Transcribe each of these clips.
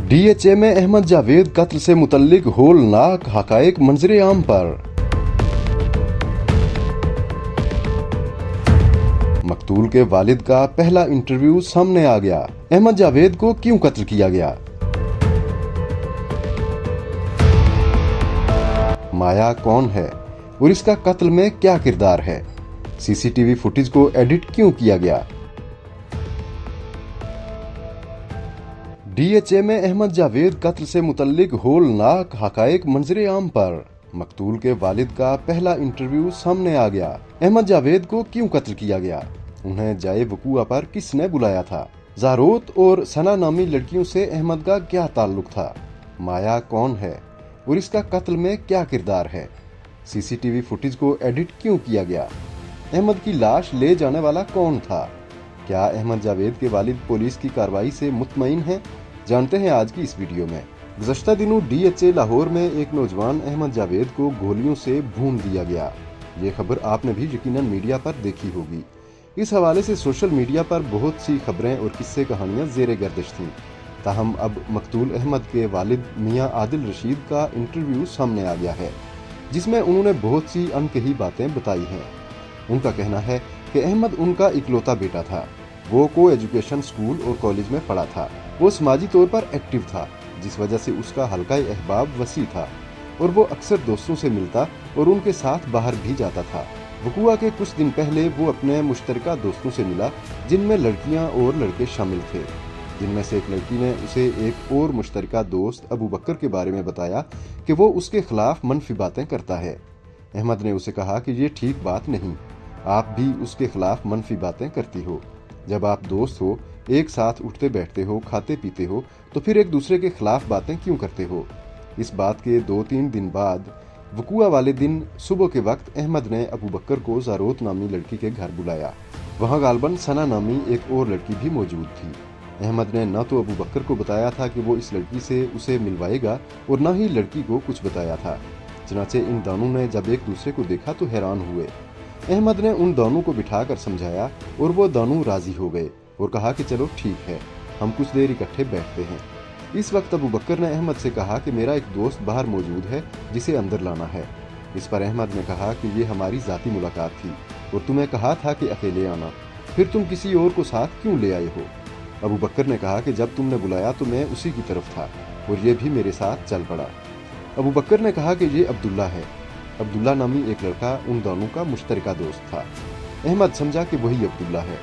DHA में अहमद जावेद कत्ल से मुतल्लिक होलनाक हकायक मंजर आम पर। मकतूल के वालिद का पहला इंटरव्यू सामने आ गया। अहमद जावेद को क्यों कत्ल किया गया? माया कौन है और इसका कत्ल में क्या किरदार है? CCTV फुटेज को एडिट क्यों किया गया? DHA में अहमद जावेद कत्ल से मुतल्लिक होलनाक हकायक मंजर आम पर। मकतूल के वालिद का पहला इंटरव्यू सामने आ गया। अहमद जावेद को क्यों कत्ल किया गया? उन्हें जाए वकूआ पर किसने बुलाया था? ज़ारोत और सना नामी लड़कियों से अहमद का क्या ताल्लुक था? माया कौन है और इसका कत्ल में क्या किरदार है? CCTV फुटेज को एडिट क्यों किया गया? अहमद की लाश ले जाने वाला कौन था? क्या अहमद जावेद के वालिद पुलिस की कार्रवाई से मुतमईन हैं? जानते हैं आज की इस वीडियो में। गुज़श्ता दिनों DHA लाहौर में एक नौजवान अहमद जावेद को गोलियों से भून दिया गया। ये खबर आपने भी यकीनन मीडिया पर देखी होगी। इस हवाले से सोशल मीडिया पर बहुत सी खबरें और किस्से कहानियां ज़ेरे गर्दिश थीं। ताहम अब मकतूल अहमद के वालिद मियां आदिल रशीद का इंटरव्यू सामने आ गया है, जिसमें उन्होंने बहुत सी अनकही बातें बताई हैं। उनका कहना है कि अहमद उनका इकलौता बेटा था। वो को एजुकेशन स्कूल और कॉलेज में पढ़ा था। वो समाजी तौर पर एक्टिव था, जिस वजह से उसका हल्का अहबाब वसी था और वो अक्सर दोस्तों से मिलता और उनके साथ बाहर भी जाता था। वकूआ के कुछ दिन पहले वो अपने मुश्तरका दोस्तों से मिला, जिनमें लड़कियां और लड़के शामिल थे। जिनमें से एक लड़की ने उसे एक और मुश्तरका दोस्त अबू बकर के बारे में बताया कि वो उसके खिलाफ मनफी बातें करता है। अहमद ने उसे कहा कि ये ठीक बात नहीं, आप भी उसके खिलाफ मनफी बातें करती हो। जब आप दोस्त हो, एक साथ उठते बैठते हो, खाते पीते हो, तो फिर एक दूसरे के खिलाफ बातें क्यों करते हो? इस बात के 2-3 दिन बाद वकूआ वाले दिन सुबह के वक्त अहमद ने अबू बकर को ज़ारोत नामी लड़की के घर बुलाया। वहाँ गालबन सना नामी एक और लड़की भी मौजूद थी। अहमद ने न तो अबू बकर को बताया था कि वो इस लड़की से उसे मिलवाएगा और न ही लड़की को कुछ बताया था। चनाचे इन दोनों ने जब एक दूसरे को देखा तो हैरान हुए। अहमद ने उन दोनों को बिठाकर समझाया और वो दोनों राजी हो गए और कहा कि चलो ठीक है, हम कुछ देर इकट्ठे बैठते हैं। इस वक्त अबू बकर ने अहमद से कहा कि मेरा एक दोस्त बाहर मौजूद है, जिसे अंदर लाना है। इस पर अहमद ने कहा कि ये हमारी ज़ाती मुलाकात थी और तुम्हें कहा था कि अकेले आना, फिर तुम किसी और को साथ क्यों ले आए हो? अबू बकर ने कहा कि जब तुमने बुलाया तो मैं उसी की तरफ था और ये भी मेरे साथ चल पड़ा। अबू बकर ने कहा कि ये अब्दुल्ला है। अब्दुल्ला नामी एक लड़का उन दोनों का मुश्तरका दोस्त था। अहमद समझा कि वही अब्दुल्ला है।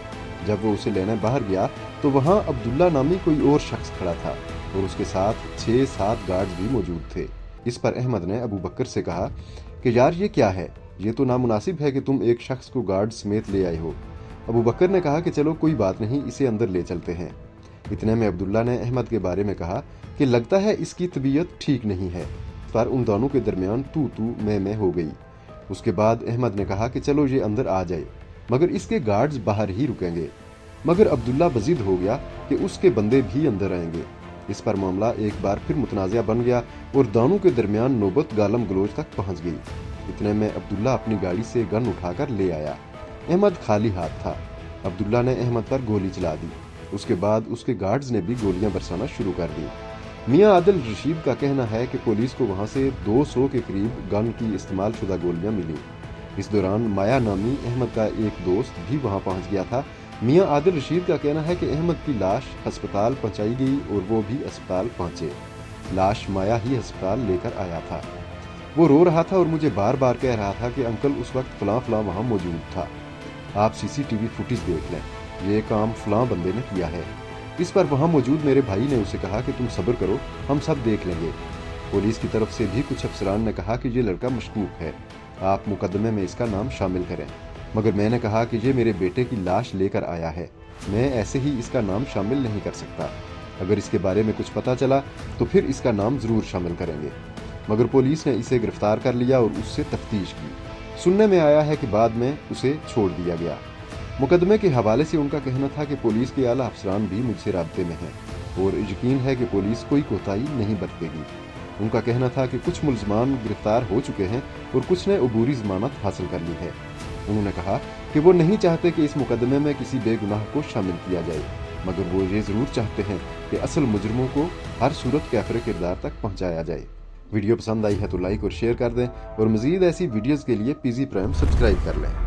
जब वो उसे लेने बाहर गया तो वहाँ अब्दुल्ला नामी कोई और शख्स खड़ा था और उसके साथ 6-7 गार्ड्स भी मौजूद थे। इस पर अहमद ने अबू बकर से कहा कि यार ये क्या है? ये तो नामुनासिब है कि तुम एक शख्स को गार्ड समेत ले आए हो। अबू बकर ने कहा कि चलो कोई बात नहीं, इसे अंदर ले चलते हैं। इतने में अब्दुल्ला ने अहमद के बारे में कहा कि लगता है इसकी तबीयत ठीक नहीं है। पर उन दोनों के दरमियान तू मैं हो गई। उसके बाद अहमद ने कहा कि चलो ये अंदर आ जाए, मगर इसके गार्ड्स बाहर ही रुकेंगे। मगर अब्दुल्ला बजीद हो गया कि उसके बंदे भी अंदर आएंगे। इस पर मामला एक बार फिर मुतनाज़ा बन गया और दोनों के दरमियान नौबत गालम गलोच तक पहुंच गई। इतने में अब्दुल्ला अपनी गाड़ी से गन उठाकर ले आया। अहमद खाली हाथ था। अब्दुल्ला ने अहमद पर गोली चला दी। उसके बाद उसके गार्ड्स ने भी गोलियां बरसाना शुरू कर दी। मियां आदिल रशीद का कहना है कि पुलिस को वहां से 200 के करीब गन की इस्तेमाल शुदा गोलियां मिली। इस दौरान माया नामी अहमद का एक दोस्त भी वहां पहुंच गया था। मियां आदिल रशीद का कहना है कि अहमद की लाश अस्पताल पहुंचाई गई और वो भी अस्पताल पहुंचे। लाश माया ही अस्पताल लेकर आया था। वो रो रहा था और मुझे बार बार कह रहा था कि अंकल उस वक्त फलां फलां वहाँ मौजूद था, आप CCTV फुटेज देख लें, ये काम फलां बंदे ने किया है। इस पर वहाँ मौजूद मेरे भाई ने उसे कहा कि तुम सब्र करो, हम सब देख लेंगे। पुलिस की तरफ से भी कुछ अफसरान ने कहा कि ये लड़का मशकूक है, आप मुकदमे में इसका नाम शामिल करें। मगर मैंने कहा कि ये मेरे बेटे की लाश लेकर आया है, मैं ऐसे ही इसका नाम शामिल नहीं कर सकता। अगर इसके बारे में कुछ पता चला तो फिर इसका नाम ज़रूर शामिल करेंगे। मगर पुलिस ने इसे गिरफ्तार कर लिया और उससे तफ्तीश की। सुनने में आया है कि बाद में उसे छोड़ दिया गया। मुकदमे के हवाले से उनका कहना था कि पुलिस के आला अफसरान भी मुझसे राब्ते में हैं और यकीन है कि पुलिस कोई कोताही नहीं बरतेगी। उनका कहना था कि कुछ मुल्ज़मान गिरफ्तार हो चुके हैं और कुछ ने अबूरी ज़मानत हासिल कर ली है। उन्होंने कहा कि वो नहीं चाहते कि इस मुकदमे में किसी बेगुनाह को शामिल किया जाए, मगर वो ये ज़रूर चाहते हैं کہ اصل مجرموں کو ہر صورت کیفر کردار تک پہنچایا جائے۔ ویڈیو پسند آئی ہے تو لائک اور شیئر کر دیں، اور مزید ایسی ویڈیوز کے لیے پی زی پرائم سبسکرائب کر لیں۔